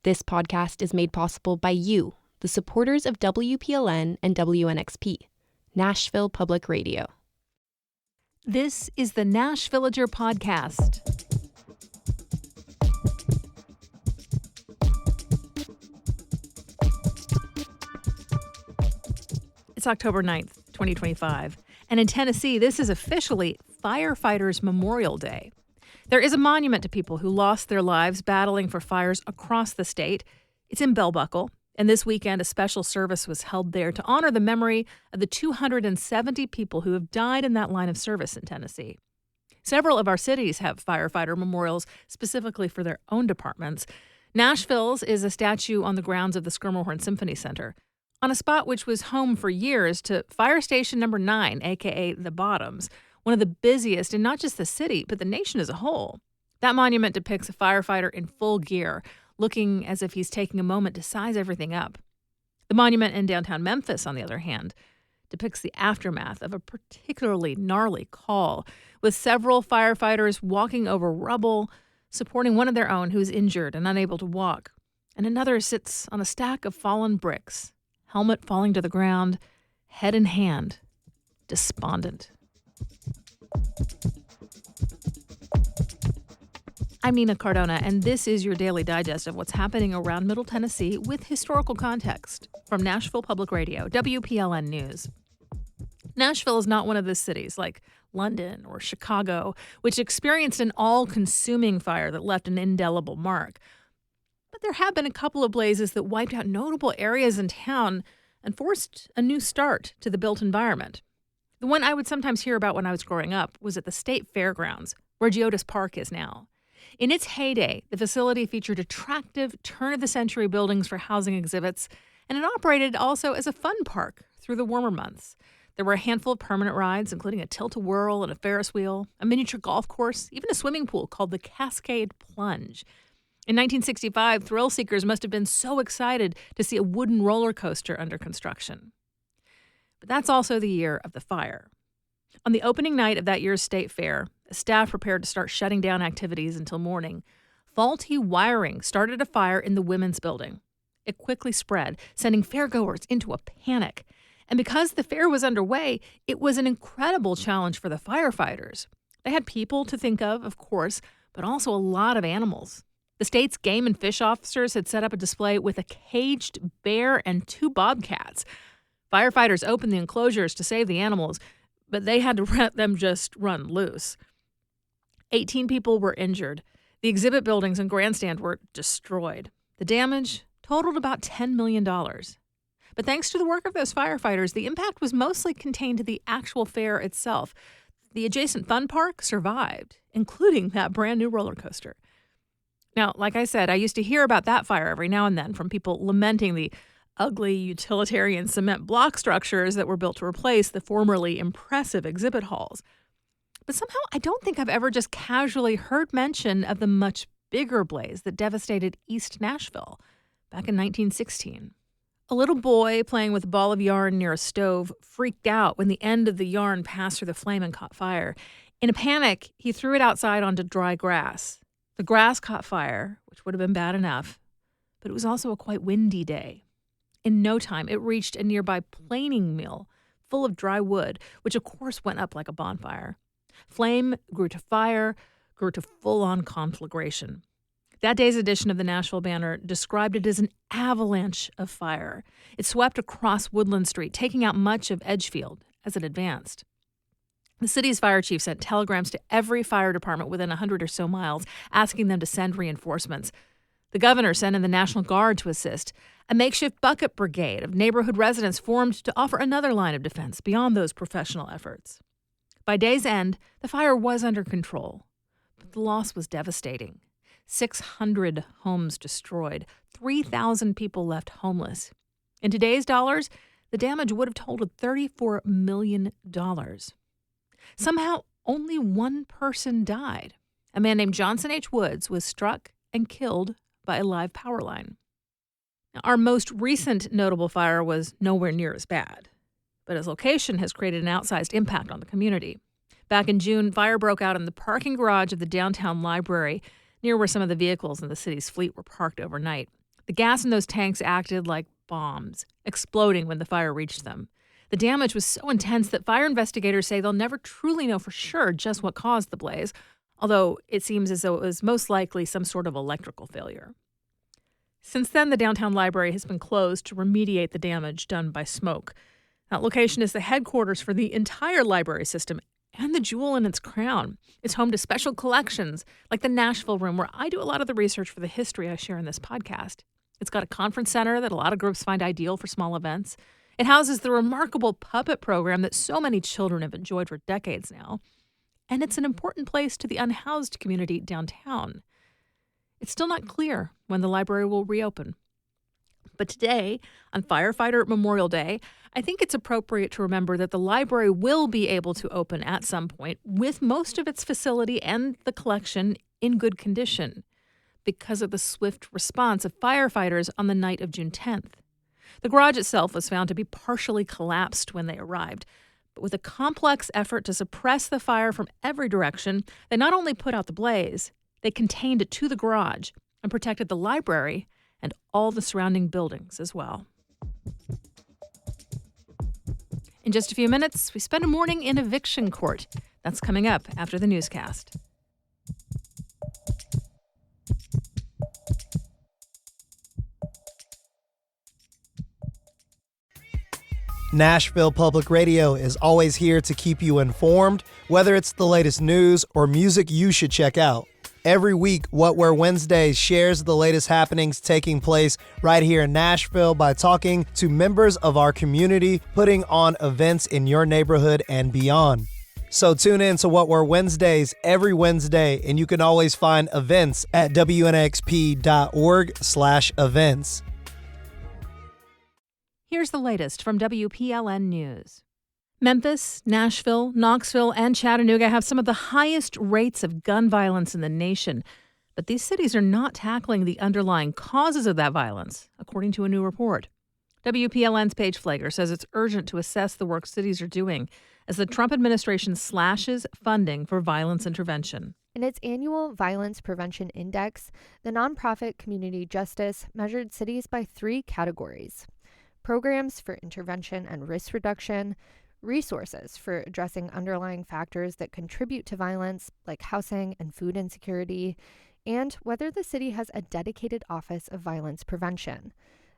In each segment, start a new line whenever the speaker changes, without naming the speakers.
This podcast is made possible by you, the supporters of WPLN and WNXP, Nashville Public Radio.
This is the Nashvillager Podcast. It's October 9th, 2025, and in Tennessee, this is officially Firefighters Memorial Day. There is a monument to people who lost their lives battling for fires across the state. It's in Bell Buckle, and this weekend a special service was held there to honor the memory of the 270 people who have died in that line of service in Tennessee. Several of our cities have firefighter memorials specifically for their own departments. Nashville's is a statue on the grounds of the Schermerhorn Symphony Center, on a spot which was home for years to Fire Station Number 9, a.k.a. The Bottoms, one of the busiest in not just the city, but the nation as a whole. That monument depicts a firefighter in full gear, looking as if he's taking a moment to size everything up. The monument in downtown Memphis, on the other hand, depicts the aftermath of a particularly gnarly call, with several firefighters walking over rubble, supporting one of their own who's injured and unable to walk, and another sits on a stack of fallen bricks, helmet falling to the ground, head in hand, despondent. I'm Nina Cardona, and this is your daily digest of what's happening around Middle Tennessee with historical context from Nashville Public Radio, WPLN News. Nashville is not one of the cities like London or Chicago, which experienced an all-consuming fire that left an indelible mark. But there have been a couple of blazes that wiped out notable areas in town and forced a new start to the built environment. The one I would sometimes hear about when I was growing up was at the State Fairgrounds, where Geodis Park is now. In its heyday, the facility featured attractive turn-of-the-century buildings for housing exhibits, and it operated also as a fun park through the warmer months. There were a handful of permanent rides, including a tilt-a-whirl and a Ferris wheel, a miniature golf course, even a swimming pool called the Cascade Plunge. In 1965, thrill seekers must have been so excited to see a wooden roller coaster under construction. But that's also the year of the fire. On the opening night of that year's state fair, staff prepared to start shutting down activities until morning. Faulty wiring started a fire in the women's building. It quickly spread, sending fairgoers into a panic. And because the fair was underway, it was an incredible challenge for the firefighters. They had people to think of course, but also a lot of animals. The state's game and fish officers had set up a display with a caged bear and 2 bobcats. Firefighters opened the enclosures to save the animals, but they had to let them just run loose. 18 people were injured. The exhibit buildings and grandstand were destroyed. The damage totaled about $10 million. But thanks to the work of those firefighters, the impact was mostly contained to the actual fair itself. The adjacent fun park survived, including that brand new roller coaster. Now, like I said, I used to hear about that fire every now and then from people lamenting the ugly utilitarian cement block structures that were built to replace the formerly impressive exhibit halls. But somehow I don't think I've ever just casually heard mention of the much bigger blaze that devastated East Nashville back in 1916. A little boy playing with a ball of yarn near a stove freaked out when the end of the yarn passed through the flame and caught fire. In a panic, he threw it outside onto dry grass. The grass caught fire, which would have been bad enough, but it was also a quite windy day. In no time, it reached a nearby planing mill full of dry wood, which of course went up like a bonfire. Flame grew to fire, grew to full-on conflagration. That day's edition of the Nashville Banner described it as an avalanche of fire. It swept across Woodland Street, taking out much of Edgefield as it advanced. The city's fire chief sent telegrams to every fire department within 100 or so miles, asking them to send reinforcements. The governor sent in the National Guard to assist. A makeshift bucket brigade of neighborhood residents formed to offer another line of defense beyond those professional efforts. By day's end, the fire was under control, but the loss was devastating. 600 homes destroyed, 3,000 people left homeless. In today's dollars, the damage would have totaled $34 million. Somehow, only one person died. A man named Johnson H. Woods was struck and killed by a live power line. Now, our most recent notable fire was nowhere near as bad, but its location has created an outsized impact on the community. Back in June, fire broke out in the parking garage of the downtown library, near where some of the vehicles in the city's fleet were parked overnight. The gas in those tanks acted like bombs, exploding when the fire reached them. The damage was so intense that fire investigators say they'll never truly know for sure just what caused the blaze, although it seems as though it was most likely some sort of electrical failure. Since then, the downtown library has been closed to remediate the damage done by smoke. That location is the headquarters for the entire library system and the jewel in its crown. It's home to special collections like the Nashville room, where I do a lot of the research for the history I share in this podcast. It's got a conference center that a lot of groups find ideal for small events. It houses the remarkable puppet program that so many children have enjoyed for decades now. And it's an important place to the unhoused community downtown. It's still not clear when the library will reopen. But today, on Firefighter Memorial Day, I think it's appropriate to remember that the library will be able to open at some point with most of its facility and the collection in good condition because of the swift response of firefighters on the night of June 10th. The garage itself was found to be partially collapsed when they arrived, but with a complex effort to suppress the fire from every direction, they not only put out the blaze, they contained it to the garage and protected the library and all the surrounding buildings as well. In just a few minutes, we spend a morning in eviction court. That's coming up after the newscast.
Nashville Public Radio is always here to keep you informed, whether it's the latest news or music you should check out. Every week, What Where Wednesdays shares the latest happenings taking place right here in Nashville by talking to members of our community, putting on events in your neighborhood and beyond. So tune in to What Were Wednesdays every Wednesday, and you can always find events at WNXP.org/events.
Here's the latest from WPLN News. Memphis, Nashville, Knoxville, and Chattanooga have some of the highest rates of gun violence in the nation. But these cities are not tackling the underlying causes of that violence, according to a new report. WPLN's Paige Flager says it's urgent to assess the work cities are doing as the Trump administration slashes funding for violence intervention.
In its annual Violence Prevention Index, the nonprofit Community Justice measured cities by 3 categories: programs for intervention and risk reduction, resources for addressing underlying factors that contribute to violence, like housing and food insecurity, and whether the city has a dedicated Office of Violence Prevention.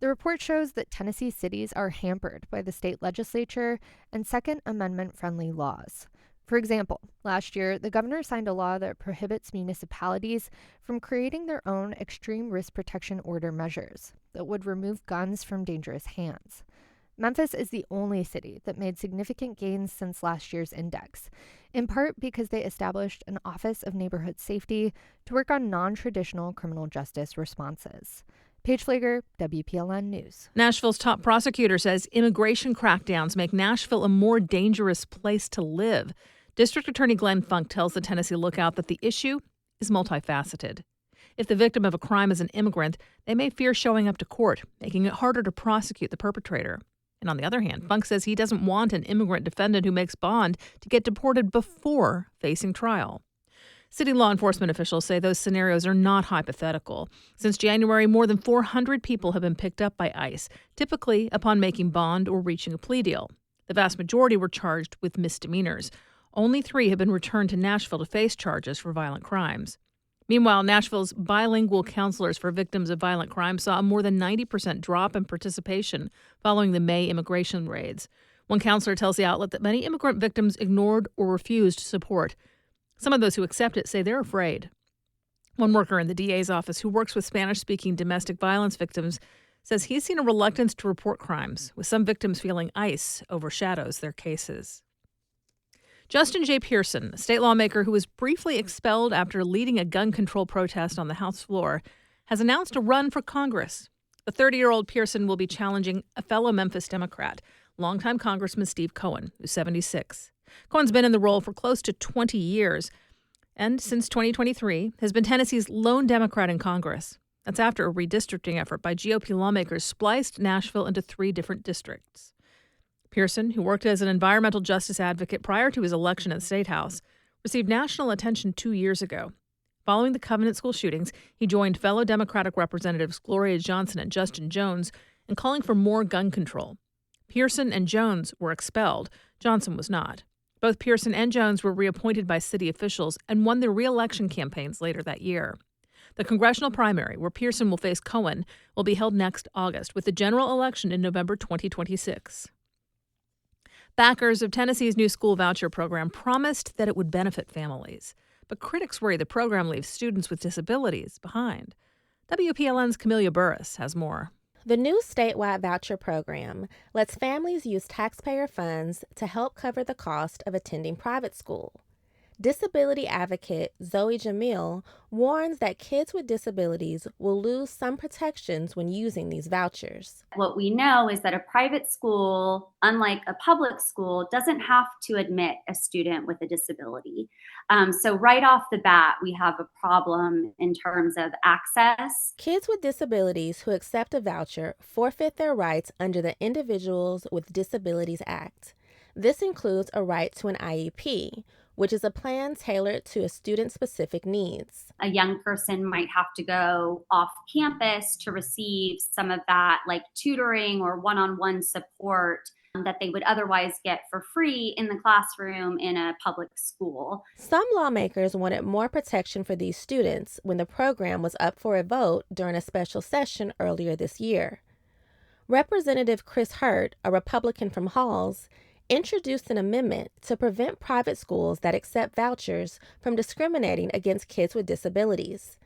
The report shows that Tennessee cities are hampered by the state legislature and Second Amendment-friendly laws. For example, last year, the governor signed a law that prohibits municipalities from creating their own extreme risk protection order measures that would remove guns from dangerous hands. Memphis is the only city that made significant gains since last year's index, in part because they established an Office of Neighborhood Safety to work on non-traditional criminal justice responses. Paige Flager, WPLN News.
Nashville's top prosecutor says immigration crackdowns make Nashville a more dangerous place to live. District Attorney Glenn Funk tells the Tennessee Lookout that the issue is multifaceted. If the victim of a crime is an immigrant, they may fear showing up to court, making it harder to prosecute the perpetrator. And on the other hand, Funk says he doesn't want an immigrant defendant who makes bond to get deported before facing trial. City law enforcement officials say those scenarios are not hypothetical. Since January, more than 400 people have been picked up by ICE, typically upon making bond or reaching a plea deal. The vast majority were charged with misdemeanors. Only 3 have been returned to Nashville to face charges for violent crimes. Meanwhile, Nashville's bilingual counselors for victims of violent crime saw a more than 90% drop in participation following the May immigration raids. One counselor tells the outlet that many immigrant victims ignored or refused support. Some of those who accept it say they're afraid. One worker in the DA's office who works with Spanish-speaking domestic violence victims says he's seen a reluctance to report crimes, with some victims feeling ICE overshadows their cases. Justin J. Pearson, a state lawmaker who was briefly expelled after leading a gun control protest on the House floor, has announced a run for Congress. The 30-year-old Pearson will be challenging a fellow Memphis Democrat, longtime Congressman Steve Cohen, who's 76. Cohen's been in the role for close to 20 years, and since 2023 has been Tennessee's lone Democrat in Congress. That's after a redistricting effort by GOP lawmakers spliced Nashville into 3 different districts. Pearson, who worked as an environmental justice advocate prior to his election at the State House, received national attention 2 years ago. Following the Covenant School shootings, he joined fellow Democratic Representatives Gloria Johnson and Justin Jones in calling for more gun control. Pearson and Jones were expelled. Johnson was not. Both Pearson and Jones were reappointed by city officials and won their re-election campaigns later that year. The congressional primary, where Pearson will face Cohen, will be held next August, with the general election in November 2026. Backers of Tennessee's new school voucher program promised that it would benefit families, but critics worry the program leaves students with disabilities behind. WPLN's Camelia Burris has more.
The new statewide voucher program lets families use taxpayer funds to help cover the cost of attending private school. Disability advocate Zoe Jamil warns that kids with disabilities will lose some protections when using these vouchers.
What we know is that a private school, unlike a public school, doesn't have to admit a student with a disability. So right off the bat, we have a problem in terms of access.
Kids with disabilities who accept a voucher forfeit their rights under the Individuals with Disabilities Act. This includes a right to an IEP, which is a plan tailored to a student's specific needs.
A young person might have to go off campus to receive some of that, like tutoring or one-on-one support that they would otherwise get for free in the classroom in a public school.
Some lawmakers wanted more protection for these students when the program was up for a vote during a special session earlier this year. Representative Chris Hurt, a Republican from Halls, introduced an amendment to prevent private schools that accept vouchers from discriminating against kids with disabilities.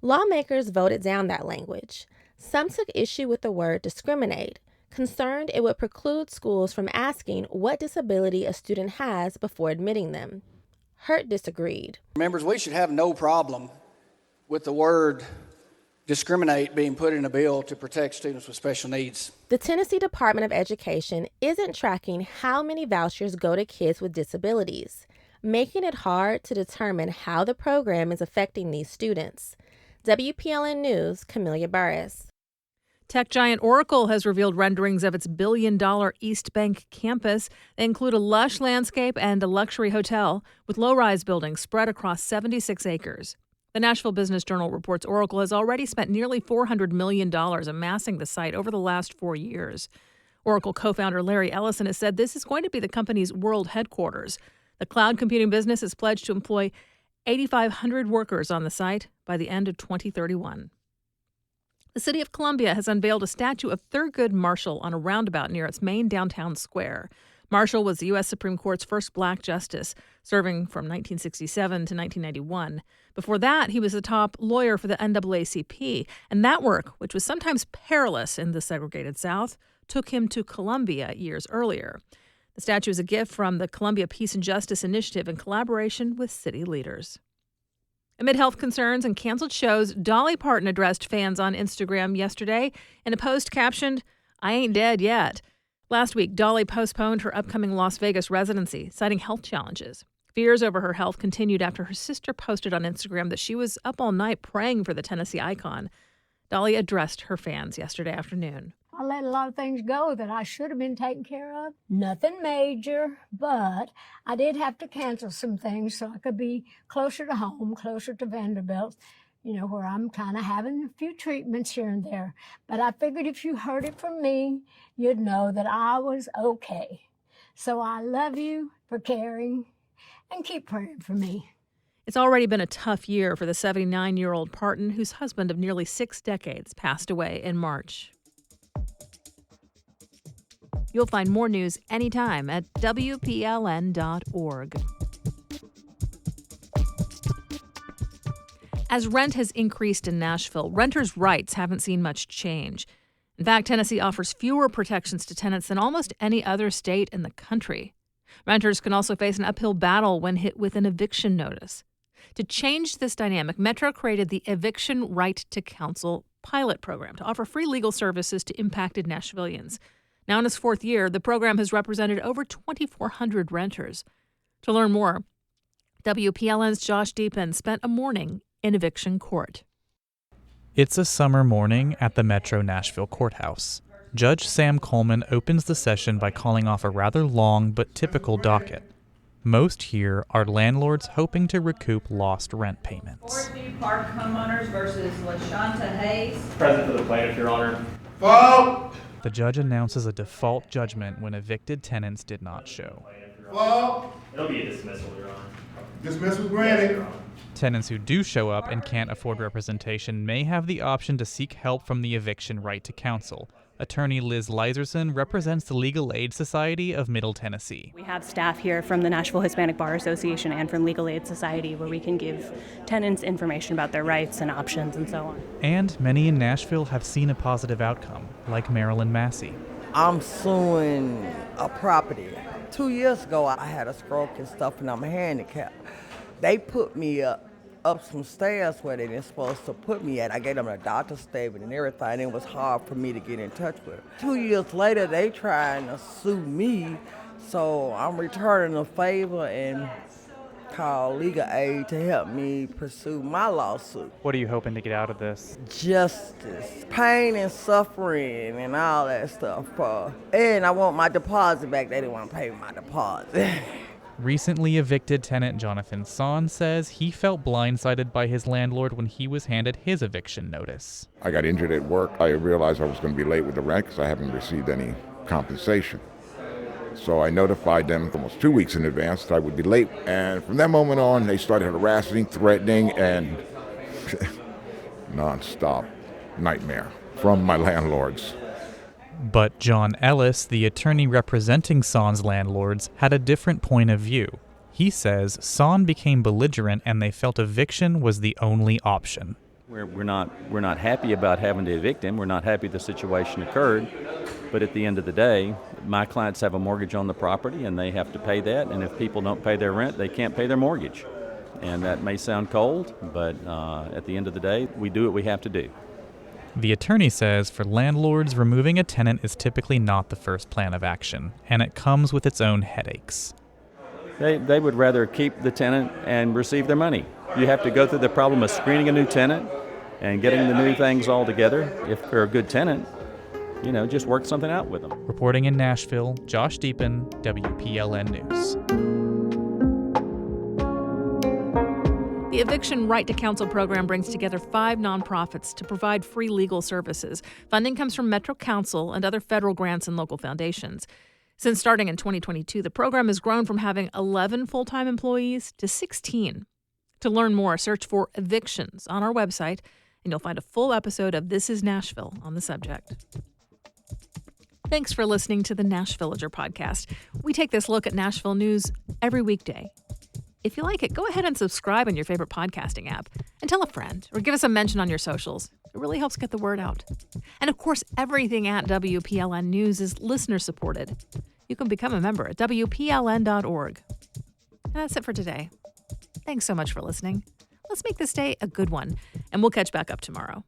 Lawmakers voted down that language. Some took issue with the word discriminate, concerned it would preclude schools from asking what disability a student has before admitting them. Hurt disagreed.
Members, we should have no problem with the word discriminate being put in a bill to protect students with special needs.
The Tennessee Department of Education isn't tracking how many vouchers go to kids with disabilities, making it hard to determine how the program is affecting these students. WPLN News, Camelia Burris.
Tech giant Oracle has revealed renderings of its billion-dollar East Bank campus. They include a lush landscape and a luxury hotel with low-rise buildings spread across 76 acres. The Nashville Business Journal reports Oracle has already spent nearly $400 million amassing the site over the last 4 years. Oracle co-founder Larry Ellison has said this is going to be the company's world headquarters. The cloud computing business is pledged to employ 8,500 workers on the site by the end of 2031. The city of Columbia has unveiled a statue of Thurgood Marshall on a roundabout near its main downtown square. Marshall was the U.S. Supreme Court's first black justice, serving from 1967 to 1991. Before that, he was the top lawyer for the NAACP, and that work, which was sometimes perilous in the segregated South, took him to Columbia years earlier. The statue is a gift from the Columbia Peace and Justice Initiative in collaboration with city leaders. Amid health concerns and canceled shows, Dolly Parton addressed fans on Instagram yesterday in a post captioned, "I ain't dead yet." Last week, Dolly postponed her upcoming Las Vegas residency, citing health challenges. Fears over her health continued after her sister posted on Instagram that she was up all night praying for the Tennessee icon. Dolly addressed her fans yesterday afternoon.
I let a lot of things go that I should have been taken care of. Nothing major, but I did have to cancel some things so I could be closer to home, closer to Vanderbilt, where I'm kind of having a few treatments here and there. But I figured if you heard it from me, you'd know that I was okay. So I love you for caring and keep praying for me.
It's already been a tough year for the 79-year-old Parton, whose husband of nearly 6 decades passed away in March. You'll find more news anytime at WPLN.org. As rent has increased in Nashville, renters' rights haven't seen much change. In fact, Tennessee offers fewer protections to tenants than almost any other state in the country. Renters can also face an uphill battle when hit with an eviction notice. To change this dynamic, Metro created the Eviction Right to Counsel pilot program to offer free legal services to impacted Nashvillians. Now in its 4th year, the program has represented over 2,400 renters. To learn more, WPLN's Josh Deepen spent a morning in eviction court.
It's a summer morning at the Metro Nashville Courthouse. Judge Sam Coleman opens the session by calling off a rather long but typical docket. Most here are landlords hoping to recoup lost rent payments.
Fordview Park homeowners versus LaShonta Hayes.
Present for the plaintiff, Your Honor.
Fault!
The judge announces a default judgment when evicted tenants did not show.
Fault!
It'll be a dismissal, Your Honor.
Dismissal granted.
Yes, Your Honor.
Tenants who do show up and can't afford representation may have the option to seek help from the Eviction Right to Counsel. Attorney Liz Liserson represents the Legal Aid Society of Middle Tennessee.
We have staff here from the Nashville Hispanic Bar Association and from Legal Aid Society where we can give tenants information about their rights and options and so on.
And many in Nashville have seen a positive outcome, like Marilyn Massey.
I'm suing a property. 2 years ago, I had a stroke and stuff, and I'm handicapped. They put me up some stairs where they didn't supposed to put me at. I gave them a doctor's statement and everything. It was hard for me to get in touch with them. 2 years later, they trying to sue me, so I'm returning the favor and call Legal Aid to help me pursue my lawsuit.
What are you hoping to get out of this?
Justice, pain and suffering and all that stuff. And I want my deposit back. They didn't want to pay my deposit.
Recently evicted tenant Jonathan Son says he felt blindsided by his landlord when he was handed his eviction notice.
I got injured at work. I realized I was going to be late with the rent because I haven't received any compensation. So I notified them almost 2 weeks in advance that I would be late. And from that moment on, they started harassing, threatening, and nonstop nightmare from my landlords.
But John Ellis, the attorney representing Son's landlords, had a different point of view. He says Son became belligerent and they felt eviction was the only option.
We're not happy about having to evict him. We're not happy the situation occurred. But at the end of the day, my clients have a mortgage on the property and they have to pay that. And if people don't pay their rent, they can't pay their mortgage. And that may sound cold, but at the end of the day, we do what we have to do.
The attorney says for landlords, removing a tenant is typically not the first plan of action, and it comes with its own headaches.
They would rather keep the tenant and receive their money. You have to go through the problem of screening a new tenant and getting the new things all together. If they're a good tenant, just work something out with them.
Reporting in Nashville, Josh Deepen, WPLN News.
The Eviction Right to Counsel program brings together 5 nonprofits to provide free legal services. Funding comes from Metro Counsel and other federal grants and local foundations. Since starting in 2022, the program has grown from having 11 full-time employees to 16. To learn more, search for Evictions on our website, and you'll find a full episode of This is Nashville on the subject. Thanks for listening to the Nashvillager podcast. We take this look at Nashville news every weekday. If you like it, go ahead and subscribe on your favorite podcasting app and tell a friend or give us a mention on your socials. It really helps get the word out. And of course, everything at WPLN News is listener supported. You can become a member at WPLN.org. And that's it for today. Thanks so much for listening. Let's make this day a good one, and we'll catch back up tomorrow.